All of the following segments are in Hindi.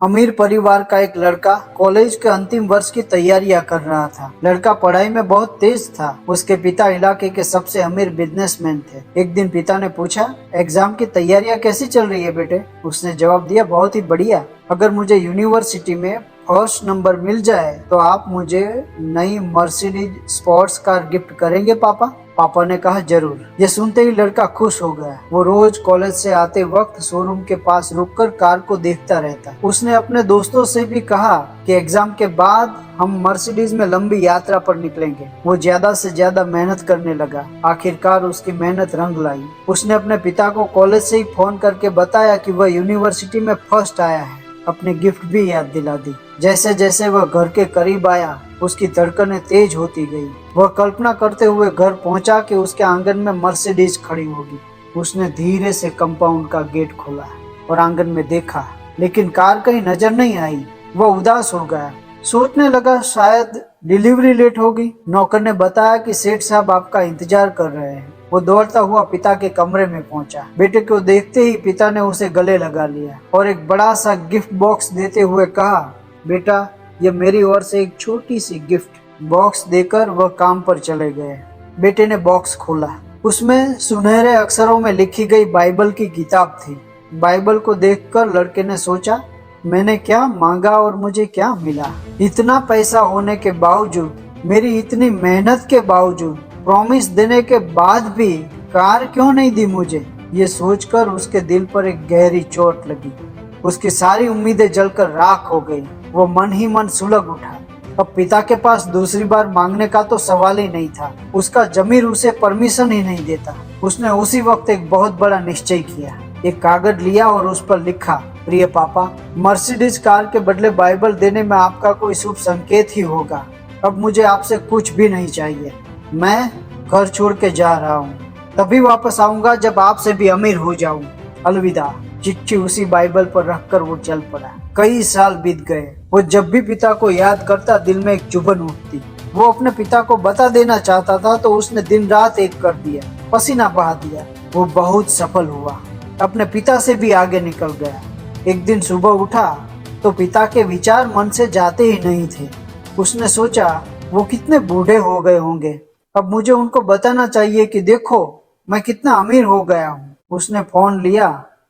अमीर परिवार का एक लड़का कॉलेज के अंतिम वर्ष की तैयारियां कर रहा था। लड़का पढ़ाई में बहुत तेज था। उसके पिता इलाके के सबसे अमीर बिजनेसमैन थे। एक दिन पिता ने पूछा, एग्जाम की तैयारियां कैसी चल रही है बेटे? उसने जवाब दिया, बहुत ही बढ़िया। अगर मुझे यूनिवर्सिटी में फर्स्ट नंबर मिल जाए तो आप मुझे नई मर्सिडीज स्पोर्ट्स कार गिफ्ट करेंगे पापा? पापा ने कहा, जरूर। ये सुनते ही लड़का खुश हो गया। वो रोज कॉलेज से आते वक्त शोरूम के पास रुककर कार को देखता रहता। उसने अपने दोस्तों से भी कहा कि एग्जाम के बाद हम मर्सिडीज में लंबी यात्रा पर निकलेंगे। वो ज्यादा से ज्यादा मेहनत करने लगा। आखिरकार उसकी मेहनत रंग लाई। उसने अपने पिता को कॉलेज से ही फोन करके बताया कि वह यूनिवर्सिटी में फर्स्ट आया है। अपनी गिफ्ट भी याद दिला दी। जैसे जैसे वह घर के करीब आया, उसकी धड़कनें तेज होती गई। वह कल्पना करते हुए घर पहुंचा कि उसके आंगन में मर्सिडीज खड़ी होगी। उसने धीरे से कंपाउंड का गेट खोला और आंगन में देखा, लेकिन कार कहीं नजर नहीं आई। वह उदास हो गया। सोचने लगा, शायद डिलीवरी लेट होगी। नौकर ने बताया कि सेठ साहब आपका इंतजार कर रहे हैं। वो दौड़ता हुआ पिता के कमरे में पहुंचा। बेटे को देखते ही पिता ने उसे गले लगा लिया और एक बड़ा सा गिफ्ट बॉक्स देते हुए कहा, बेटा, ये मेरी ओर से एक छोटी सी गिफ्ट। बॉक्स देकर वह काम पर चले गए। बेटे ने बॉक्स खोला। उसमें सुनहरे अक्षरों में लिखी गई बाइबल की किताब थी। बाइबल को देखकर लड़के ने सोचा, मैंने क्या मांगा और मुझे क्या मिला? इतना पैसा होने के बावजूद, मेरी इतनी मेहनत के बावजूद, प्रॉमिस देने के बाद भी कार क्यों नहीं दी मुझे? ये सोचकर उसके दिल पर एक गहरी चोट लगी। उसकी सारी उम्मीदें जलकर राख हो गई। वो मन ही मन सुलग उठा। अब पिता के पास दूसरी बार मांगने का तो सवाल ही नहीं था। उसका जमीर उसे परमिशन ही नहीं देता। उसने उसी वक्त एक बहुत बड़ा निश्चय किया। एक कागज लिया और उस पर लिखा, प्रिय पापा, मर्सिडीज कार के बदले बाइबल देने में आपका कोई शुभ संकेत ही होगा। अब मुझे आपसे कुछ भी नहीं चाहिए। मैं घर छोड़ के जा रहा हूँ। तभी वापस आऊंगा जब आपसे भी अमीर हो जाऊं। अलविदा। चिट्ठी उसी बाइबल पर रखकर वो चल पड़ा। कई साल बीत गए। वो जब भी पिता को याद करता, दिल में एक चुभन उठती। वो अपने पिता को बता देना चाहता था तो उसने दिन रात एक कर दिया, पसीना बहा दिया। वो बहुत सफल हुआ, अपने पिता से भी आगे निकल गया। एक दिन सुबह उठा तो पिता के विचार मन से जाते ही नहीं थे। उसने सोचा, वो कितने बूढ़े हो गए होंगे। अब मुझे उनको बताना चाहिए कि देखो मैं कितना अमीर हो गया हूँ। उसने फोन लिया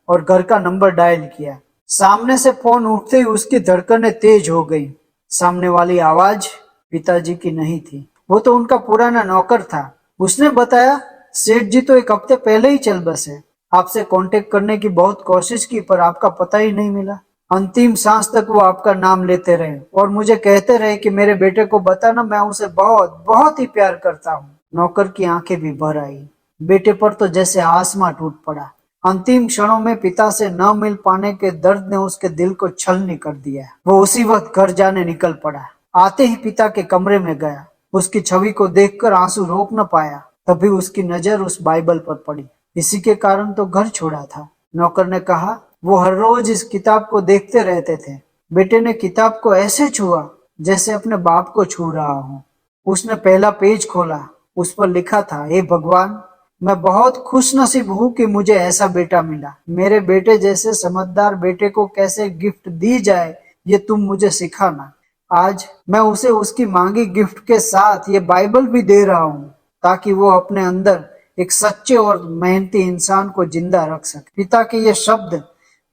और घर का नंबर डायल किया। सामने से फोन उठते ही उसकी धड़कनें तेज हो गई। सामने वाली आवाज पिताजी की नहीं थी। वो तो उनका पुराना नौकर था। उसने बताया, सेठ जी तो एक हफ्ते पहले ही चल बसे। आपसे कांटेक्ट करने की बहुत कोशिश की पर आपका पता ही नहीं मिला। अंतिम सांस तक वो आपका नाम लेते रहे और मुझे कहते रहे कि मेरे बेटे को बताना, मैं उसे बहुत बहुत ही प्यार करता हूँ। नौकर की आंखें भी भर आई। बेटे पर तो जैसे आसमां टूट पड़ा। अंतिम क्षणों में पिता से न मिल पाने के दर्द ने उसके दिल को छलनी कर दिया। वो उसी वक्त घर जाने निकल पड़ा। आते ही पिता के कमरे में गया। उसकी छवि को देखकर आंसू रोक न पाया। तभी उसकी नजर उस बाइबल पर पड़ी। इसी के कारण तो घर छोड़ा था। नौकर ने कहा, वो हर रोज इस किताब को देखते रहते थे। बेटे ने किताब को ऐसे छुआ जैसे अपने बाप को छू रहा हो। उसने पहला पेज खोला। उस पर लिखा था, हे भगवान, मैं बहुत खुश नसीब हूँ कि मुझे ऐसा बेटा मिला। मेरे बेटे जैसे समझदार बेटे को कैसे गिफ्ट दी जाए, ये तुम मुझे सिखाना। आज मैं उसे उसकी मांगी गिफ्ट के साथ ये बाइबल भी दे रहा हूँ ताकि वो अपने अंदर एक सच्चे और मेहनती इंसान को जिंदा रख सके। पिता के ये शब्द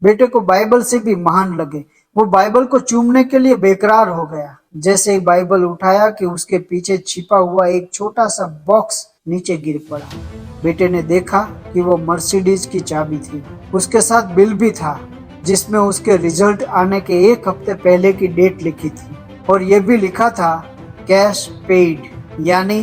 बेटे को बाइबल से भी महान लगे। वो बाइबल को चूमने के लिए बेकरार हो गया। जैसे ही बाइबल उठाया कि उसके पीछे छिपा हुआ एक छोटा सा बॉक्स नीचे गिर पड़ा। बेटे ने देखा कि वो मर्सिडीज की चाबी थी। उसके साथ बिल भी था जिसमें उसके रिजल्ट आने के एक हफ्ते पहले की डेट लिखी थी और ये भी लिखा था, कैश पेड, यानी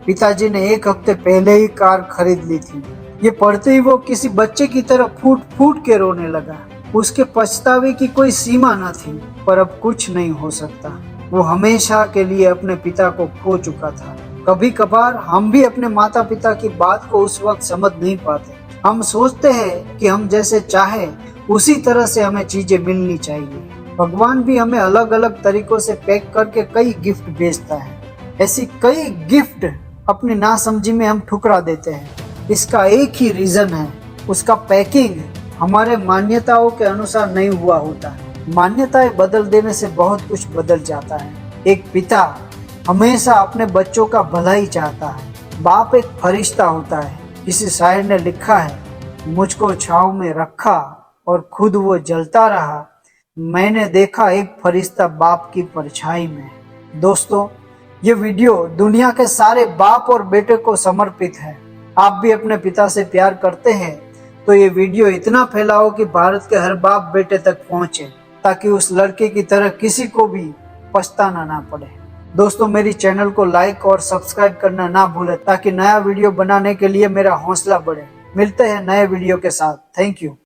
पिताजी ने एक हफ्ते पहले ही कार खरीद ली थी। ये पढ़ते ही वो किसी बच्चे की तरह फूट फूट के रोने लगा। उसके पछतावे की कोई सीमा न थी, पर अब कुछ नहीं हो सकता। वो हमेशा के लिए अपने पिता को खो चुका था। कभी कभार हम भी अपने माता पिता की बात को उस वक्त समझ नहीं पाते। हम सोचते हैं कि हम जैसे चाहे उसी तरह से हमें चीजें मिलनी चाहिए। भगवान भी हमें अलग अलग तरीकों से पैक करके कई गिफ्ट भेजता है। ऐसी कई गिफ्ट अपनी नासमझी में हम ठुकरा देते हैं। इसका एक ही रीजन है, उसका पैकिंग हमारे मान्यताओं के अनुसार नहीं हुआ होता। मान्यताएं बदल देने से बहुत कुछ बदल जाता है। एक पिता हमेशा अपने बच्चों का भला ही चाहता है। बाप एक फरिश्ता होता है। किसी शायर ने लिखा है, मुझको छांव में रखा और खुद वो जलता रहा, मैंने देखा एक फरिश्ता बाप की परछाई में। दोस्तों, ये वीडियो दुनिया के सारे बाप और बेटे को समर्पित है। आप भी अपने पिता से प्यार करते हैं तो ये वीडियो इतना फैलाओ कि भारत के हर बाप बेटे तक पहुंचे, ताकि उस लड़के की तरह किसी को भी पछताना ना पड़े। दोस्तों, मेरी चैनल को लाइक और सब्सक्राइब करना ना भूलें, ताकि नया वीडियो बनाने के लिए मेरा हौसला बढ़े। मिलते हैं नए वीडियो के साथ। Thank you.